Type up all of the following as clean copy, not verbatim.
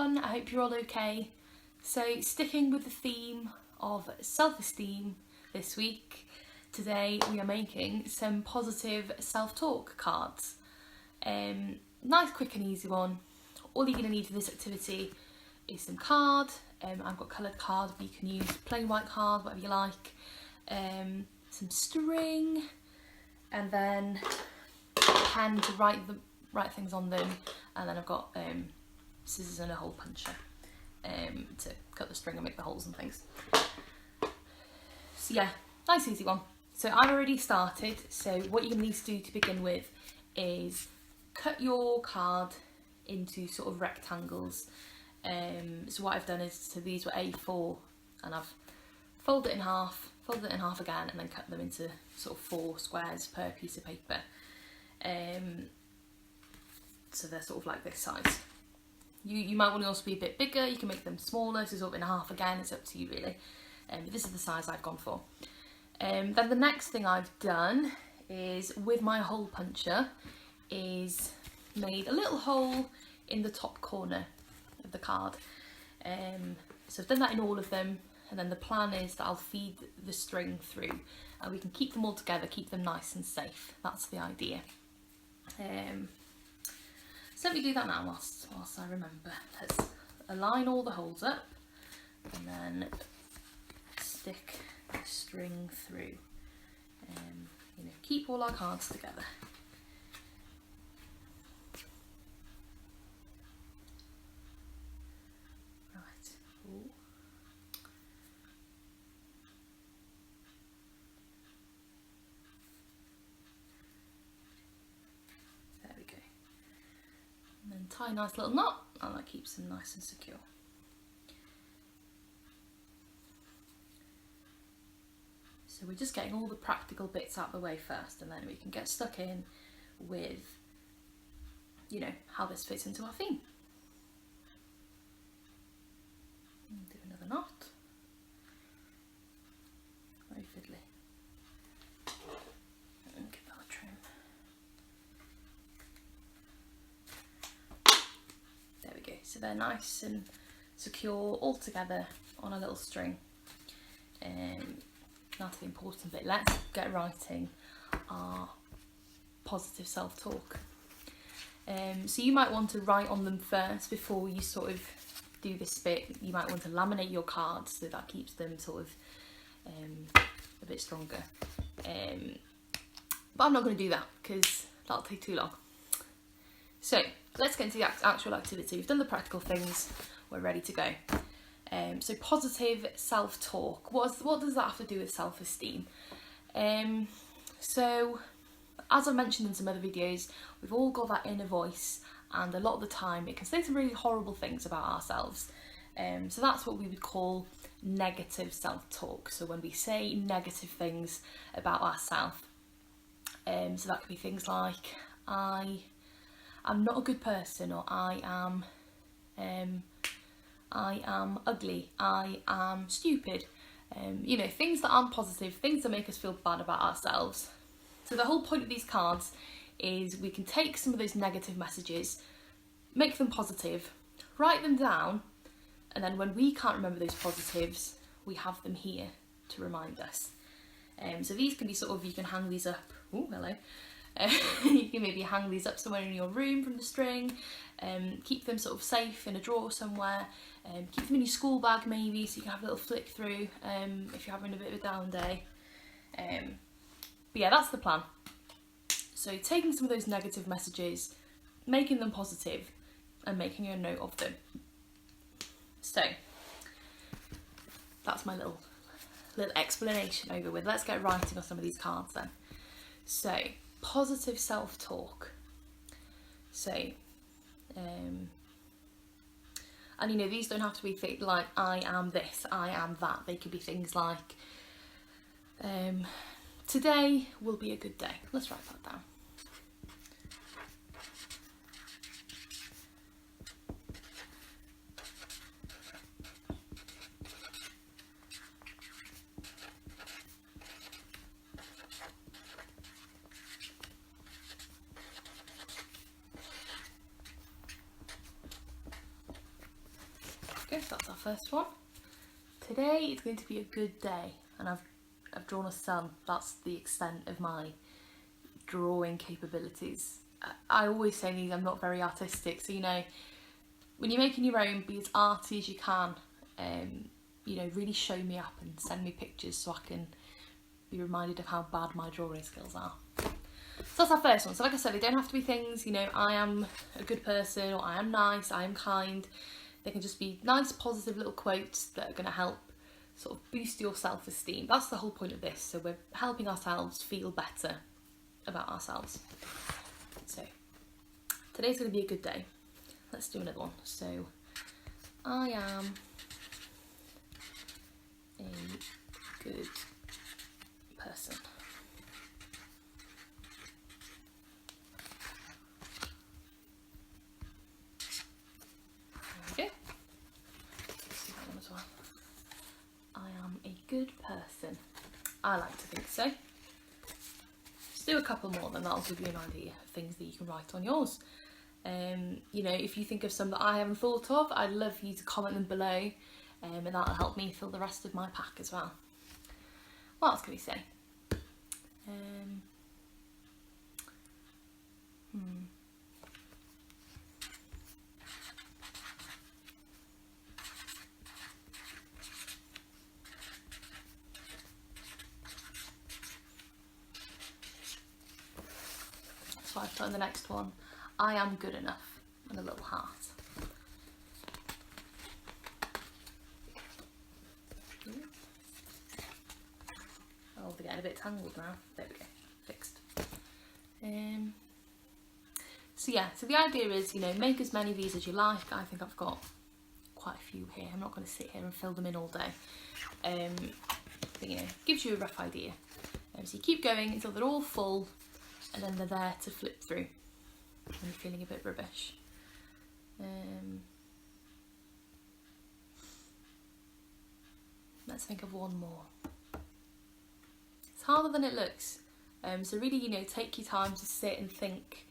everyone, I hope you're all okay. So sticking with the theme of self-esteem this week, today we are making some positive self-talk cards. Nice, quick and easy one. All you're going to need for this activity is some card. I've got coloured card, but you can use plain white card, whatever you like. Some string, and then a pen to write things on them, and then I've got scissors and a hole puncher to cut the string and make the holes and things. So yeah, nice easy one. So I've already started, so what you're going to need to do to begin with is cut your card into sort of rectangles. So what I've done is, so these were A4 and I've folded it in half again, and then cut them into sort of 4 squares per piece of paper. So they're sort of like this size. You might want to also be a bit bigger, you can make them smaller, so sort of in half again, it's up to you really. But this is the size I've gone for. Then the next thing I've done is, with my hole puncher, is made a little hole in the top corner of the card. So I've done that in all of them, and then the plan is that I'll feed the string through and we can keep them all together, keep them nice and safe. That's the idea. So let me do that now whilst I remember. Let's align all the holes up and then stick the string through. Keep all our cards together. Right. Ooh. There we go. And then tie a nice little knot, and that keeps them nice and secure. So we're just getting all the practical bits out of the way first, and then we can get stuck in with, how this fits into our theme. And do another knot. Very fiddly. And give that a trim. There we go. So they're nice and secure all together on a little string. Now to the important bit, let's get writing our positive self-talk. So you might want to write on them first before you sort of do this bit. You might want to laminate your cards so that keeps them sort of a bit stronger. But I'm not going to do that because that'll take too long. So let's get into the actual activity. We've done the practical things, we're ready to go. So positive self-talk, what does that have to do with self-esteem? So as I mentioned in some other videos, we've all got that inner voice, and a lot of the time it can say some really horrible things about ourselves. So that's what we would call negative self-talk. So when we say negative things about ourselves, so that could be things like, I'm not a good person, or I am ugly, I am stupid, things that aren't positive, things that make us feel bad about ourselves. So the whole point of these cards is we can take some of those negative messages, make them positive, write them down, and then when we can't remember those positives, we have them here to remind us. So these can be sort of, you can hang these up, oh hello, you can maybe hang these up somewhere in your room from the string, keep them sort of safe in a drawer somewhere, keep them in your school bag maybe, so you can have a little flick through if you're having a bit of a down day. But yeah, that's the plan. So taking some of those negative messages, making them positive, and making a note of them. So that's my little explanation over with. Let's get writing on some of these cards then. So positive self-talk. So and these don't have to be things like I am this, I am that. They could be things like today will be a good day. Let's write that down. go, so that's our first one. Today is going to be a good day, and I've drawn a sun. That's the extent of my drawing capabilities. I always say these, I'm not very artistic, so you know, when you're making your own, be as arty as you can. You know, really show me up and send me pictures so I can be reminded of how bad my drawing skills are. So that's our first one. So like I said, they don't have to be things, you know, I am a good person, or I am nice, I am kind. They can just be nice, positive little quotes that are going to help sort of boost your self-esteem. That's the whole point of this. So we're helping ourselves feel better about ourselves. So today's going to be a good day. Let's do another one. So I am a good person. There we go. Let's do that one as well. I am a good person. I like to think so. Let's do a couple more, then that'll give you an idea of things that you can write on yours. You know, if you think of some that I haven't thought of, I'd love you to comment them below, and that'll help me fill the rest of my pack as well. What else can we say? So I've put in the next one, I am good enough, and a little heart. Oh, they're getting a bit tangled now. There we go, fixed. So yeah, so the idea is, you know, make as many of these as you like. I think I've got quite a few here. I'm not going to sit here and fill them in all day. But you know, gives you a rough idea. So you keep going until they're all full, and then they're there to flip through when you're feeling a bit rubbish. Let's think of one more. It's harder than it looks. So really, you know, take your time to sit and think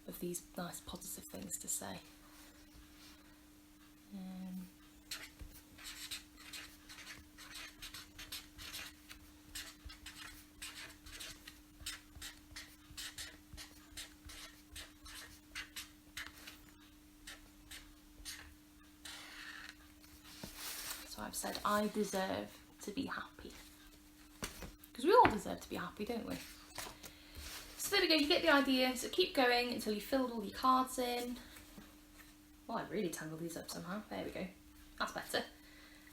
of these nice positive things to say. So I've said, I deserve to be happy. Because we all deserve to be happy, don't we? So there we go, you get the idea. So keep going until you've filled all your cards in. Well, I really tangled these up somehow. There we go. That's better.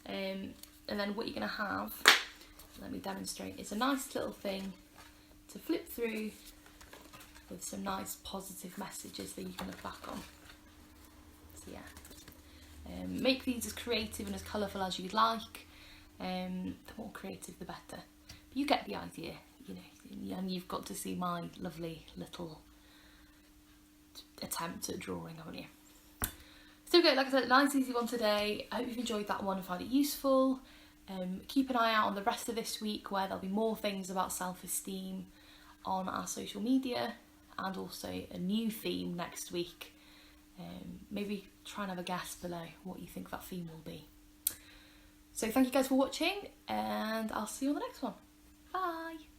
And then what you're going to have, let me demonstrate, it's a nice little thing to flip through with some nice positive messages that you can look back on. So yeah, make these as creative and as colourful as you'd like. The more creative, the better. But you get the idea, you know, and you've got to see my lovely little attempt at drawing, haven't you? So good, like I said, nice easy one today. I hope you've enjoyed that one and found it useful. Keep an eye out on the rest of this week, where there'll be more things about self-esteem on our social media, and also a new theme next week. Maybe try and have a guess below what you think that theme will be. So thank you guys for watching, and I'll see you on the next one. Bye!